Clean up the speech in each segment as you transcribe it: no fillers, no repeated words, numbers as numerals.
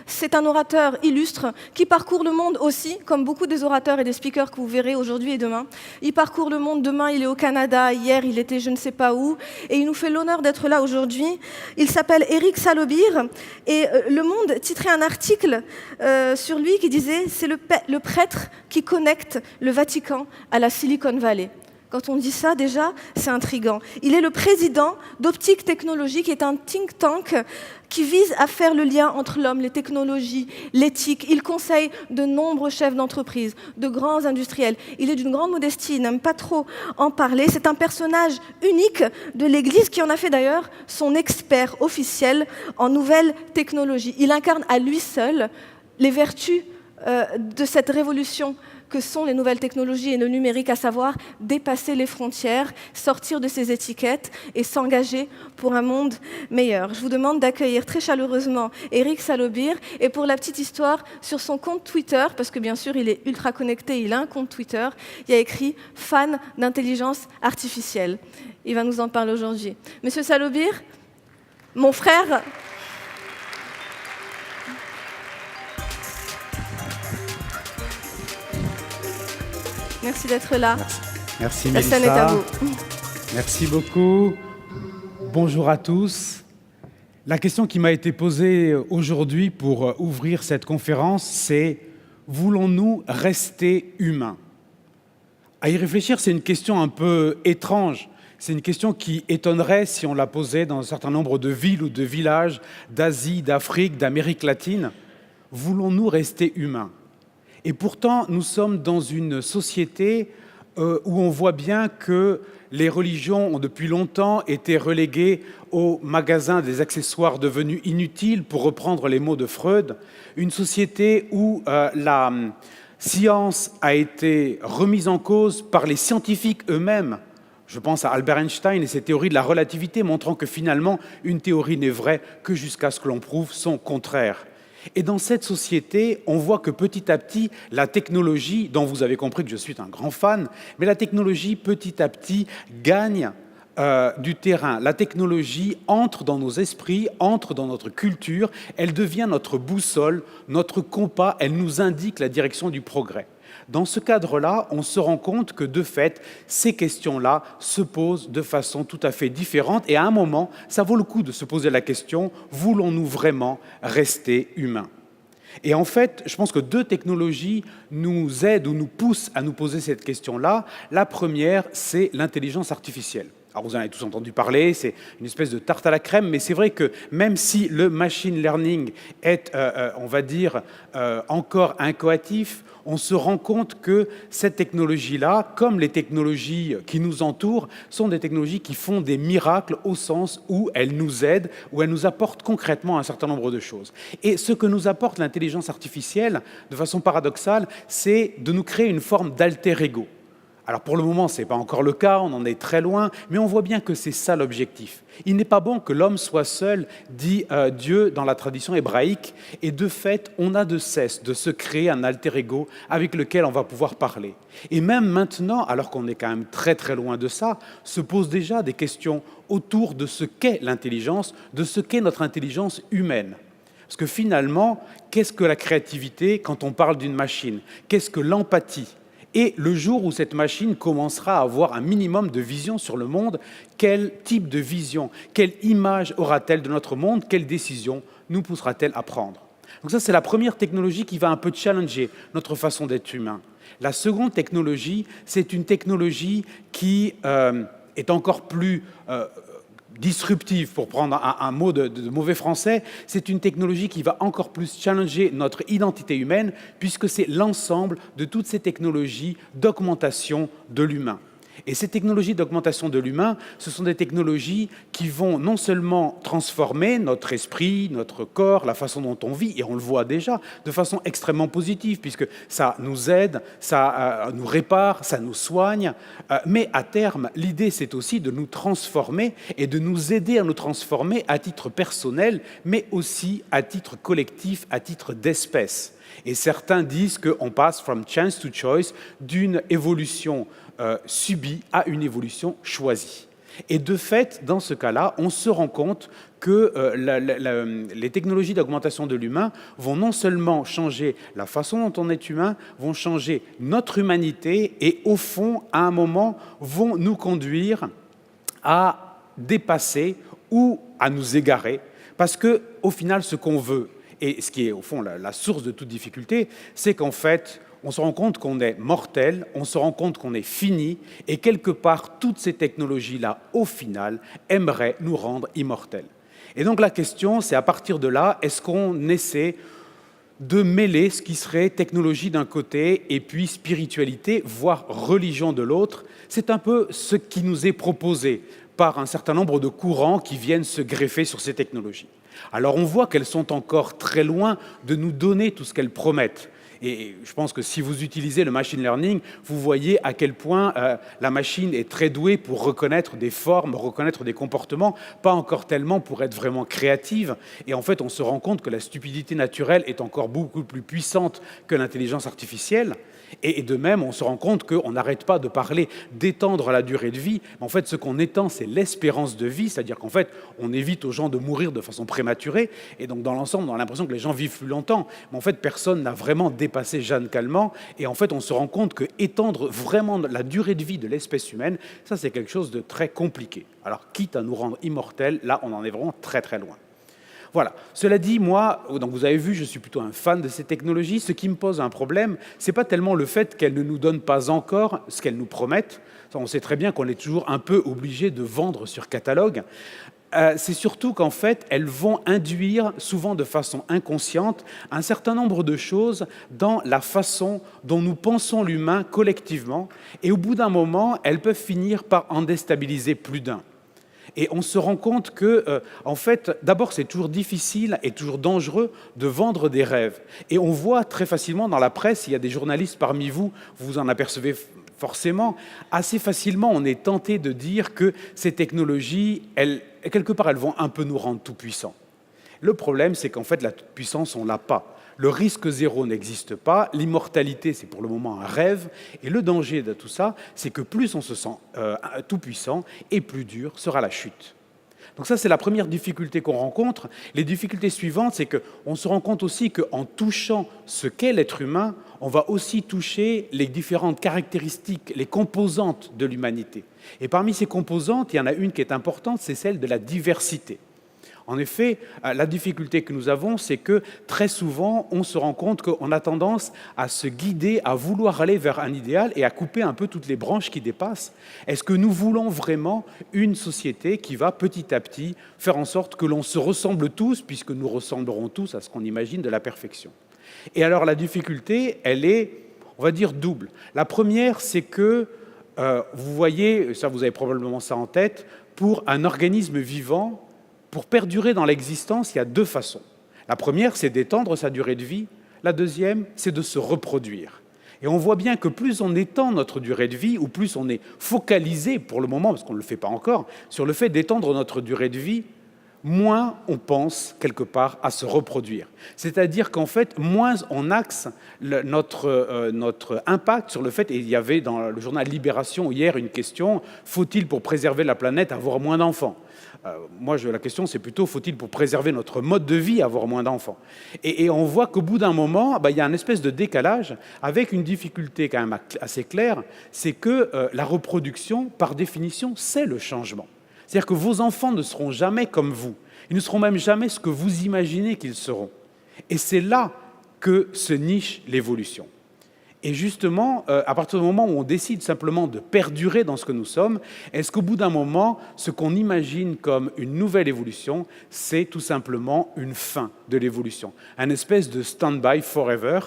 C'est un orateur illustre qui parcourt le monde aussi, comme beaucoup des orateurs et des speakers que vous verrez aujourd'hui et demain. Il parcourt le monde, demain il est au Canada, hier il était je ne sais pas où, et il nous fait l'honneur d'être là aujourd'hui. Il s'appelle Éric Salobir, et Le Monde titrait un article sur lui qui disait « C'est le prêtre qui connecte le Vatican à la Silicon Valley ». Quand on dit ça, déjà, c'est intriguant. Il est le président d'Optique Technologie, qui est un think tank qui vise à faire le lien entre l'homme, les technologies, l'éthique. Il conseille de nombreux chefs d'entreprise, de grands industriels. Il est d'une grande modestie, il n'aime pas trop en parler. C'est un personnage unique de l'Église qui en a fait d'ailleurs son expert officiel en nouvelles technologies. Il incarne à lui seul les vertus de cette révolution que sont les nouvelles technologies et le numérique, à savoir dépasser les frontières, sortir de ces étiquettes et s'engager pour un monde meilleur. Je vous demande d'accueillir très chaleureusement Éric Salobir. Et pour la petite histoire, sur son compte Twitter, parce que bien sûr il est ultra connecté, il a un compte Twitter, il y a écrit « fan d'intelligence artificielle ». Il va nous en parler aujourd'hui. Monsieur Salobir, mon frère... Merci d'être là. Merci La Mélissa. scène est à vous. Merci beaucoup. Bonjour à tous. La question qui m'a été posée aujourd'hui pour ouvrir cette conférence, c'est « Voulons-nous rester humains ?» À y réfléchir, c'est une question un peu étrange. C'est une question qui étonnerait si on la posait dans un certain nombre de villes ou de villages d'Asie, d'Afrique, d'Amérique latine. Voulons-nous rester humains ? Et pourtant, nous sommes dans une société où on voit bien que les religions ont depuis longtemps été reléguées au magasin des accessoires devenus inutiles, pour reprendre les mots de Freud. Une société où la science a été remise en cause par les scientifiques eux-mêmes. Je pense à Albert Einstein et ses théories de la relativité, montrant que finalement, une théorie n'est vraie que jusqu'à ce que l'on prouve son contraire. Et dans cette société, on voit que petit à petit, la technologie, dont vous avez compris que je suis un grand fan, mais la technologie, petit à petit, gagne du terrain. La technologie entre dans nos esprits, entre dans notre culture, elle devient notre boussole, notre compas, elle nous indique la direction du progrès. Dans ce cadre-là, on se rend compte que, de fait, ces questions-là se posent de façon tout à fait différente. Et à un moment, ça vaut le coup de se poser la question, voulons-nous vraiment rester humains ? Et en fait, je pense que deux technologies nous aident ou nous poussent à nous poser cette question-là. La première, c'est l'intelligence artificielle. Alors vous en avez tous entendu parler, c'est une espèce de tarte à la crème, mais c'est vrai que même si le machine learning est, on va dire, encore incoatif, on se rend compte que cette technologie-là, comme les technologies qui nous entourent, sont des technologies qui font des miracles au sens où elles nous aident, où elles nous apportent concrètement un certain nombre de choses. Et ce que nous apporte l'intelligence artificielle, de façon paradoxale, c'est de nous créer une forme d'alter ego. Alors pour le moment, ce n'est pas encore le cas, on en est très loin, mais on voit bien que c'est ça l'objectif. Il n'est pas bon que l'homme soit seul, dit Dieu dans la tradition hébraïque, et de fait, on a de cesse de se créer un alter ego avec lequel on va pouvoir parler. Et même maintenant, alors qu'on est quand même très très loin de ça, se posent déjà des questions autour de ce qu'est l'intelligence, de ce qu'est notre intelligence humaine. Parce que finalement, qu'est-ce que la créativité quand on parle d'une machine ? Qu'est-ce que l'empathie ? Et le jour où cette machine commencera à avoir un minimum de vision sur le monde, quel type de vision, quelle image aura-t-elle de notre monde, quelle décision nous poussera-t-elle à prendre ? Donc ça, c'est la première technologie qui va un peu challenger notre façon d'être humain. La seconde technologie, c'est une technologie qui est encore plus disruptive, pour prendre un mot de mauvais français, c'est une technologie qui va encore plus challenger notre identité humaine, puisque c'est l'ensemble de toutes ces technologies d'augmentation de l'humain. Et ces technologies d'augmentation de l'humain, ce sont des technologies qui vont non seulement transformer notre esprit, notre corps, la façon dont on vit, et on le voit déjà, de façon extrêmement positive, puisque ça nous aide, ça nous répare, ça nous soigne. Mais à terme, l'idée, c'est aussi de nous transformer et de nous aider à nous transformer à titre personnel, mais aussi à titre collectif, à titre d'espèce. Et certains disent qu'on passe from chance to choice, d'une évolution subie à une évolution choisie. Et de fait, dans ce cas-là, on se rend compte que les technologies d'augmentation de l'humain vont non seulement changer la façon dont on est humain, vont changer notre humanité et au fond, à un moment, vont nous conduire à dépasser ou à nous égarer. Parce qu'au final, ce qu'on veut, et ce qui est au fond la source de toute difficulté, c'est qu'en fait, on se rend compte qu'on est mortel, on se rend compte qu'on est fini, et quelque part, toutes ces technologies-là, au final, aimeraient nous rendre immortels. Et donc la question, c'est à partir de là, est-ce qu'on essaie de mêler ce qui serait technologie d'un côté et puis spiritualité, voire religion de l'autre? C'est un peu ce qui nous est proposé par un certain nombre de courants qui viennent se greffer sur ces technologies. Alors on voit qu'elles sont encore très loin de nous donner tout ce qu'elles promettent. Et je pense que si vous utilisez le machine learning, vous voyez à quel point la machine est très douée pour reconnaître des formes, reconnaître des comportements, pas encore tellement pour être vraiment créative. Et en fait, on se rend compte que la stupidité naturelle est encore beaucoup plus puissante que l'intelligence artificielle. Et de même, on se rend compte qu'on n'arrête pas de parler d'étendre la durée de vie. Mais en fait, ce qu'on étend, c'est l'espérance de vie, c'est-à-dire qu'en fait, on évite aux gens de mourir de façon prématurée. Et donc, dans l'ensemble, on a l'impression que les gens vivent plus longtemps. Mais en fait, personne n'a vraiment dépassé Jeanne Calment. Et en fait, on se rend compte qu'étendre vraiment la durée de vie de l'espèce humaine, ça, c'est quelque chose de très compliqué. Alors, quitte à nous rendre immortels, là, on en est vraiment très, très loin. Voilà. Cela dit, moi, donc vous avez vu, je suis plutôt un fan de ces technologies. Ce qui me pose un problème, ce n'est pas tellement le fait qu'elles ne nous donnent pas encore ce qu'elles nous promettent. On sait très bien qu'on est toujours un peu obligé de vendre sur catalogue. C'est surtout qu'en fait, elles vont induire, souvent de façon inconsciente, un certain nombre de choses dans la façon dont nous pensons l'humain collectivement. Et au bout d'un moment, elles peuvent finir par en déstabiliser plus d'un. Et on se rend compte que, en fait, d'abord, c'est toujours difficile et toujours dangereux de vendre des rêves. Et on voit très facilement dans la presse, il y a des journalistes parmi vous, vous en apercevez forcément, assez facilement, on est tenté de dire que ces technologies, quelque part, elles vont un peu nous rendre tout puissants. Le problème, c'est qu'en fait, la toute-puissance, on ne l'a pas. Le risque zéro n'existe pas, l'immortalité, c'est pour le moment un rêve, et le danger de tout ça, c'est que plus on se sent tout-puissant, et plus dure sera la chute. Donc ça, c'est la première difficulté qu'on rencontre. Les difficultés suivantes, c'est qu'on se rend compte aussi qu'en touchant ce qu'est l'être humain, on va aussi toucher les différentes caractéristiques, les composantes de l'humanité. Et parmi ces composantes, il y en a une qui est importante, c'est celle de la diversité. En effet, la difficulté que nous avons, c'est que très souvent, on se rend compte qu'on a tendance à se guider, à vouloir aller vers un idéal et à couper un peu toutes les branches qui dépassent. Est-ce que nous voulons vraiment une société qui va petit à petit faire en sorte que l'on se ressemble tous, puisque nous ressemblerons tous à ce qu'on imagine de la perfection? Et alors la difficulté, elle est, on va dire, double. La première, c'est que, vous voyez, ça vous avez probablement ça en tête, pour un organisme vivant, pour perdurer dans l'existence, il y a deux façons. La première, c'est d'étendre sa durée de vie. La deuxième, c'est de se reproduire. Et on voit bien que plus on étend notre durée de vie, ou plus on est focalisé pour le moment, parce qu'on ne le fait pas encore, sur le fait d'étendre notre durée de vie, moins on pense, quelque part, à se reproduire. C'est-à-dire qu'en fait, moins on axe notre impact sur le fait, et il y avait dans le journal Libération hier une question, faut-il pour préserver la planète avoir moins d'enfants ? Moi, la question, c'est plutôt, faut-il pour préserver notre mode de vie avoir moins d'enfants? Et on voit qu'au bout d'un moment, il y a une espèce de décalage avec une difficulté quand même assez claire, c'est que la reproduction, par définition, c'est le changement. C'est-à-dire que vos enfants ne seront jamais comme vous. Ils ne seront même jamais ce que vous imaginez qu'ils seront. Et c'est là que se niche l'évolution. Et justement, à partir du moment où on décide simplement de perdurer dans ce que nous sommes, est-ce qu'au bout d'un moment, ce qu'on imagine comme une nouvelle évolution, c'est tout simplement une fin de l'évolution, un espèce de stand-by forever.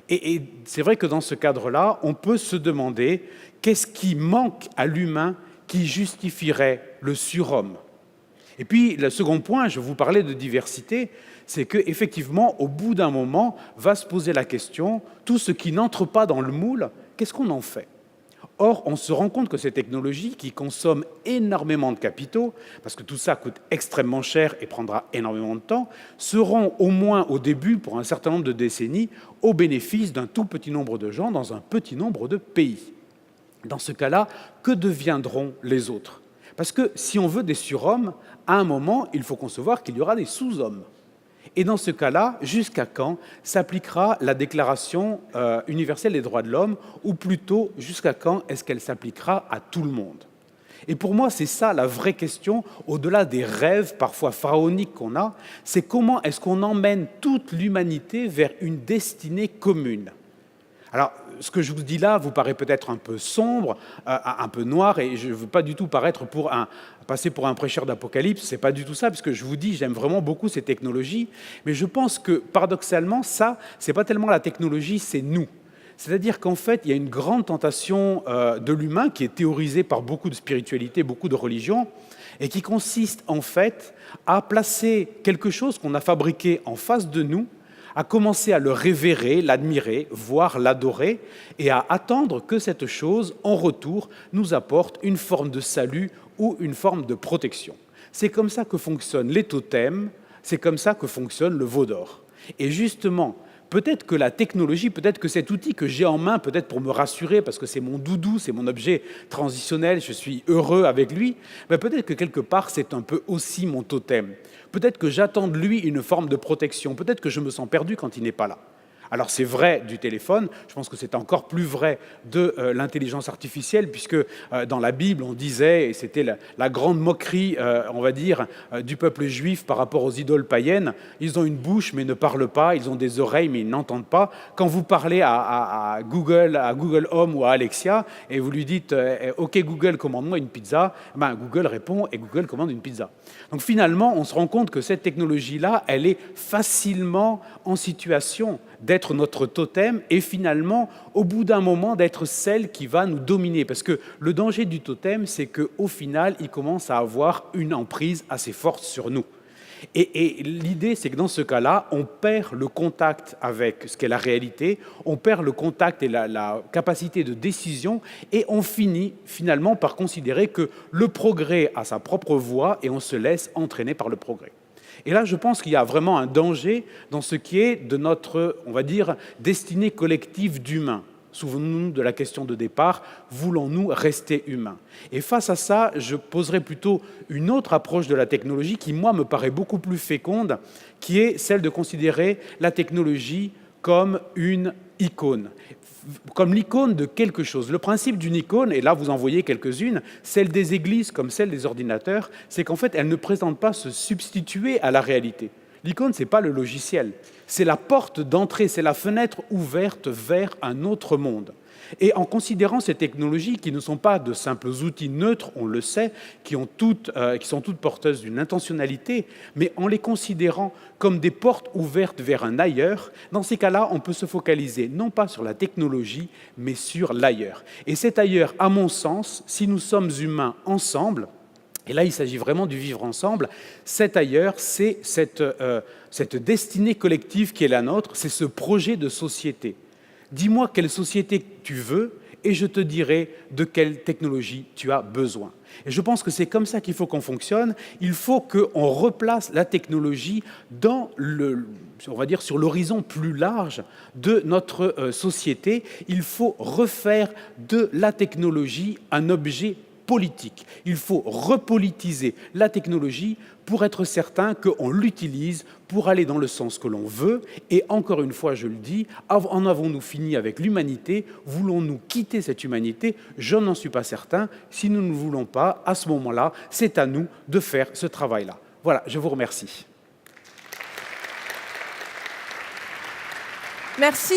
Et c'est vrai que dans ce cadre-là, on peut se demander qu'est-ce qui manque à l'humain qui justifierait le surhomme. Et puis, le second point, je vous parlais de diversité, c'est qu'effectivement, au bout d'un moment, va se poser la question, tout ce qui n'entre pas dans le moule, qu'est-ce qu'on en fait? Or, on se rend compte que ces technologies qui consomment énormément de capitaux, parce que tout ça coûte extrêmement cher et prendra énormément de temps, seront au moins au début, pour un certain nombre de décennies, au bénéfice d'un tout petit nombre de gens dans un petit nombre de pays. Dans ce cas-là, que deviendront les autres ? Parce que si on veut des surhommes, à un moment, il faut concevoir qu'il y aura des sous-hommes. Et dans ce cas-là, jusqu'à quand s'appliquera la Déclaration universelle des droits de l'homme, ou plutôt, jusqu'à quand est-ce qu'elle s'appliquera à tout le monde? Et pour moi, c'est ça la vraie question, au-delà des rêves parfois pharaoniques qu'on a, c'est comment est-ce qu'on emmène toute l'humanité vers une destinée commune. Alors, ce que je vous dis là vous paraît peut-être un peu sombre, un peu noir, et je ne veux pas du tout passer pour un prêcheur d'apocalypse, ce n'est pas du tout ça, parce que je vous dis, j'aime vraiment beaucoup ces technologies, mais je pense que, paradoxalement, ça, ce n'est pas tellement la technologie, c'est nous. C'est-à-dire qu'en fait, il y a une grande tentation de l'humain qui est théorisée par beaucoup de spiritualités, beaucoup de religions, et qui consiste en fait à placer quelque chose qu'on a fabriqué en face de nous, à commencer à le révérer, l'admirer, voire l'adorer, et à attendre que cette chose, en retour, nous apporte une forme de salut ou une forme de protection. C'est comme ça que fonctionnent les totems, c'est comme ça que fonctionne le veau d'or. Et justement, peut-être que la technologie, peut-être que cet outil que j'ai en main, peut-être pour me rassurer, parce que c'est mon doudou, c'est mon objet transitionnel, je suis heureux avec lui, mais peut-être que quelque part, c'est un peu aussi mon totem. Peut-être que j'attends de lui une forme de protection, peut-être que je me sens perdu quand il n'est pas là. Alors c'est vrai du téléphone, je pense que c'est encore plus vrai de l'intelligence artificielle, puisque dans la Bible on disait, et c'était la grande moquerie, on va dire, du peuple juif par rapport aux idoles païennes, ils ont une bouche mais ne parlent pas, ils ont des oreilles mais ils n'entendent pas. Quand vous parlez à Google Home ou à Alexia, et vous lui dites « Ok Google, commande-moi une pizza », ben, Google répond et Google commande une pizza. Donc finalement, on se rend compte que cette technologie-là, elle est facilement en situation d'être notre totem et finalement, au bout d'un moment, d'être celle qui va nous dominer. Parce que le danger du totem, c'est qu'au final, il commence à avoir une emprise assez forte sur nous. Et l'idée, c'est que dans ce cas-là, on perd le contact avec ce qu'est la réalité, on perd le contact et la capacité de décision, et on finit finalement par considérer que le progrès a sa propre voie et on se laisse entraîner par le progrès. Et là, je pense qu'il y a vraiment un danger dans ce qui est de notre, on va dire, destinée collective d'humains. Souvenons-nous de la question de départ, voulons-nous rester humains? Et face à ça, je poserai plutôt une autre approche de la technologie qui, moi, me paraît beaucoup plus féconde, qui est celle de considérer la technologie comme une icône, comme l'icône de quelque chose. Le principe d'une icône, et là vous en voyez quelques-unes, celle des églises comme celle des ordinateurs, c'est qu'en fait, elle ne présente pas se substituer à la réalité. L'icône, ce n'est pas le logiciel, c'est la porte d'entrée, c'est la fenêtre ouverte vers un autre monde. Et en considérant ces technologies qui ne sont pas de simples outils neutres, on le sait, qui sont toutes porteuses d'une intentionnalité, mais en les considérant comme des portes ouvertes vers un ailleurs, dans ces cas-là, on peut se focaliser non pas sur la technologie, mais sur l'ailleurs. Et cet ailleurs, à mon sens, si nous sommes humains ensemble, et là, il s'agit vraiment du vivre ensemble. Cet ailleurs, c'est cette destinée collective qui est la nôtre, c'est ce projet de société. Dis-moi quelle société tu veux et je te dirai de quelle technologie tu as besoin. Et je pense que c'est comme ça qu'il faut qu'on fonctionne. Il faut qu'on replace la technologie dans on va dire, sur l'horizon plus large de notre société. Il faut refaire de la technologie un objet politique. Il faut repolitiser la technologie pour être certain qu'on l'utilise pour aller dans le sens que l'on veut. Et encore une fois, je le dis, en avons-nous fini avec l'humanité? Voulons-nous quitter cette humanité? Je n'en suis pas certain. Si nous ne le voulons pas, à ce moment-là, c'est à nous de faire ce travail-là. Voilà, je vous remercie. Merci.